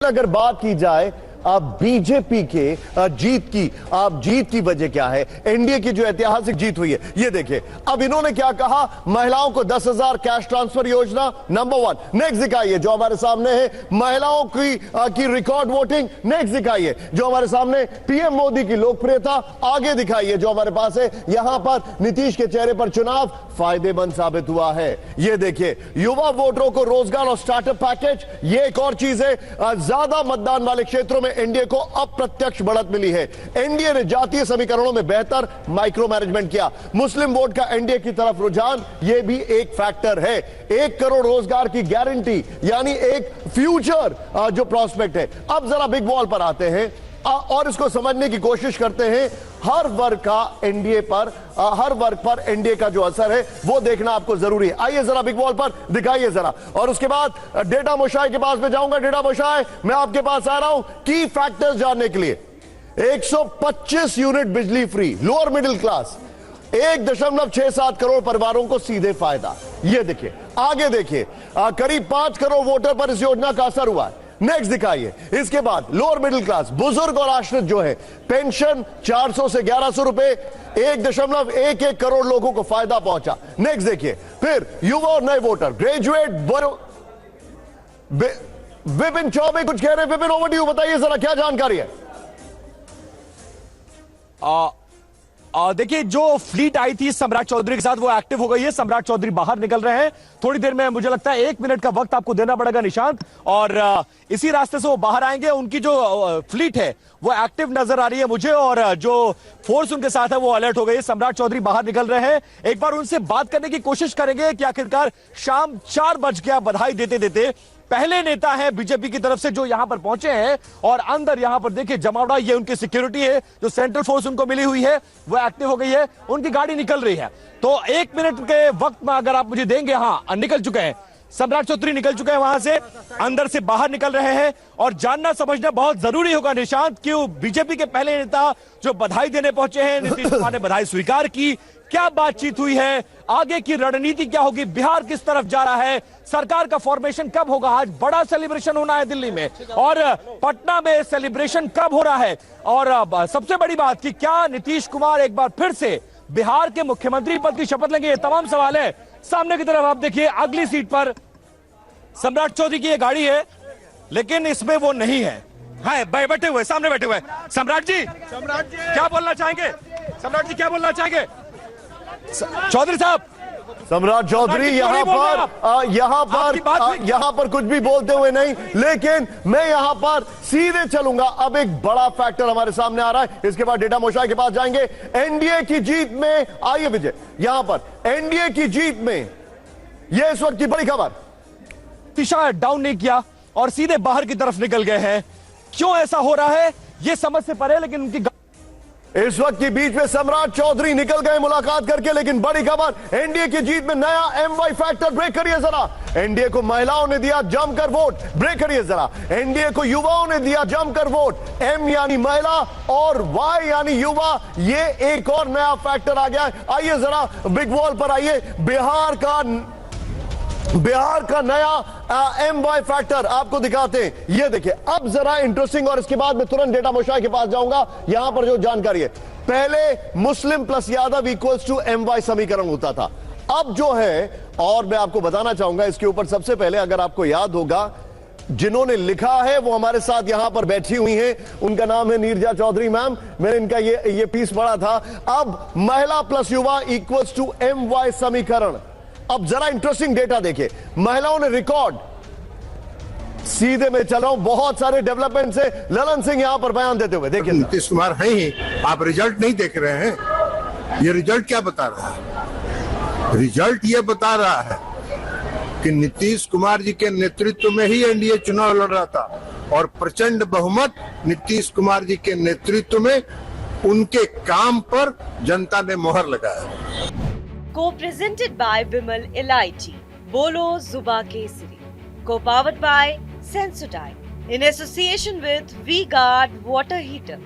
अगर बात की जाए अब बीजेपी के जीत की वजह क्या है, एनडीए की जो ऐतिहासिक जीत हुई है, ये देखिए। अब इन्होंने क्या कहा, महिलाओं को 10,000 कैश ट्रांसफर योजना नंबर 1। नेक्स्ट दिखाइए जो हमारे सामने है, महिलाओं की रिकॉर्ड वोटिंग। नेक्स्ट दिखाइए जो हमारे सामने पीएम मोदी की लोकप्रियता। आगे दिखाइए जो हमारे पास है, यहां पर नीतीश के चेहरे पर चुनाव फायदेमंद साबित हुआ है। ये देखिए, युवा वोटरों को रोजगार और स्टार्टअप पैकेज। ये एक और चीज है, ज्यादा मतदान वाले क्षेत्रों में एनडीए को अप्रत्यक्ष बढ़त मिली है। एनडीए ने जातीय समीकरणों में बेहतर माइक्रो मैनेजमेंट किया। मुस्लिम वोट का एनडीए की तरफ रुझान, यह भी एक फैक्टर है। 1 करोड़ रोजगार की गारंटी, यानी एक फ्यूचर जो प्रोस्पेक्ट है। अब जरा बिग वॉल पर आते हैं और इसको समझने की कोशिश करते हैं। हर वर्ग पर एनडीए का जो असर है वो देखना आपको जरूरी है। आइए जरा बिग वॉल पर दिखाइए जरा, और उसके बाद डेटा मोशाय के पास में जाऊंगा। डेटा मोशाय, मैं आपके पास आ रहा हूं की फैक्टर्स जानने के लिए। 125 यूनिट बिजली free, lower middle class, 1.67 crore परिवारों को सीधे फायदा। ये देखिए, आगे देखिए, करीब 5 करोड़ वोटर पर इस योजना का असर हुआ है। नेक्स्ट दिखाइए। इसके बाद लोअर मिडिल क्लास, बुजुर्ग और आश्रित जो है, पेंशन 400 से 1100 रुपए, 1.11 करोड़ लोगों को फायदा पहुंचा। नेक्स्ट देखिए, फिर युवा और नए वोटर, ग्रेजुएट, विपिन चौबे कुछ कह रहे हैं। विपिन, ओवर टू यू, बताइए जरा क्या जानकारी है। देखिए, जो फ्लीट आई थी सम्राट चौधरी के साथ वो एक्टिव हो गई है। सम्राट चौधरी बाहर निकल रहे हैं। थोड़ी देर में, मुझे लगता है 1 मिनट का वक्त आपको देना पड़ेगा निशांत, और इसी रास्ते से वो बाहर आएंगे। उनकी जो फ्लीट है वो एक्टिव नजर आ रही है मुझे, और जो फोर्स उनके साथ है वो अलर्ट हो गई है। सम्राट चौधरी बाहर निकल रहे हैं। एक बार उनसे बात करने की कोशिश करेंगे कि आखिरकार शाम 4 बज गया, बधाई देते देते पहले नेता है बीजेपी की तरफ से जो यहां पर पहुंचे हैं। और अंदर यहां पर देखिए जमावड़ा, ये उनकी सिक्योरिटी है, जो सेंट्रल फोर्स उनको मिली हुई है वो एक्टिव हो गई है। उनकी गाड़ी निकल रही है, तो 1 मिनट के वक्त में अगर आप मुझे देंगे। हाँ, निकल चुके हैं, सम्राट चौधरी निकल चुके हैं वहां से, अंदर से बाहर निकल रहे हैं। और जानना समझना बहुत जरूरी होगा निशांत, क्यों बीजेपी के पहले नेता जो बधाई देने पहुंचे हैं, नीतीश कुमार ने बधाई स्वीकार की। क्या बातचीत हुई है, आगे की रणनीति क्या होगी, बिहार किस तरफ जा रहा है, सरकार का फॉर्मेशन कब होगा। आज बड़ा सेलिब्रेशन होना है दिल्ली में, और पटना में सेलिब्रेशन कब हो रहा है। और सबसे बड़ी बात कि क्या नीतीश कुमार एक बार फिर से बिहार के मुख्यमंत्री पद की शपथ लेंगे, ये तमाम सवाल है। सामने की तरफ आप देखिए, अगली सीट पर सम्राट चौधरी की ये गाड़ी है, लेकिन इसमें वो नहीं है। हाँ, बैठे हुए, सामने बैठे हुए सम्राट जी क्या बोलना चाहेंगे? सम्राट जी क्या बोलना चाहेंगे? चौधरी साहब, सम्राट चौधरी यहां पर कुछ भी बोलते हुए नहीं, लेकिन मैं यहां पर सीधे चलूंगा। अब एक बड़ा फैक्टर हमारे सामने आ रहा है, इसके बाद डेटा मोशाय के पास जाएंगे। एनडीए की जीत में, आइए विजय, यहां पर एनडीए की जीत में यह इस वक्त की बड़ी खबर। दिशा डाउन नहीं किया और सीधे बाहर की तरफ निकल गए हैं। क्यों ऐसा हो रहा है यह समझ से परे, लेकिन उनकी इस वक्त के बीच में सम्राट चौधरी निकल गए मुलाकात करके, लेकिन बड़ी खबर, एनडीए की जीत में नया एमवाई फैक्टर। ब्रेक करिए जरा। एनडीए को महिलाओं ने दिया जमकर वोट। ब्रेक करिए जरा। एनडीए को युवाओं ने दिया जमकर वोट। एम यानी महिला और वाई यानी युवा, ये एक और नया फैक्टर आ गया है। आइए जरा बिग वॉल पर आइए। बिहार का नया एमवाई फैक्टर आपको दिखाते हैं। ये देखिए, अब जरा इंटरेस्टिंग, और इसके बाद मैं तुरंत डेटा मोशाय के पास जाऊंगा। यहां पर जो जानकारी है, पहले Muslim plus Yadav equals to MY समीकरण होता था। अब जो है, और मैं आपको बताना चाहूंगा इसके ऊपर, सबसे पहले अगर आपको याद होगा, जिन्होंने लिखा है वो हमारे साथ यहां पर बैठी हुई हैं। उनका नाम है नीरजा चौधरी मैम। मैंने इनका ये पीस पढ़ा था। अब महिला प्लस युवा इक्वल्स टू एमवाई समीकरण। अब जरा इंटरेस्टिंग डेटा देखिए, महिलाओं ने रिकॉर्ड, सीधे में चल रहा हूं, बहुत सारे डेवलपमेंट से ललन सिंह यहां पर बयान देते हुए। देखिए, नीतीश कुमार है ही, आप रिजल्ट नहीं देख रहे हैं। ये रिजल्ट क्या बता रहा है? रिजल्ट ये बता रहा है कि नीतीश कुमार जी के नेतृत्व में ही एनडीए चुनाव लड़ रहा था, और प्रचंड बहुमत नीतीश कुमार जी के नेतृत्व में, उनके काम पर जनता ने मोहर लगाया। Co-presented by Vimal Elaichi, Bolo Zuba Kesari. Co-powered by Sensodyne in association with V-Guard Water Heater.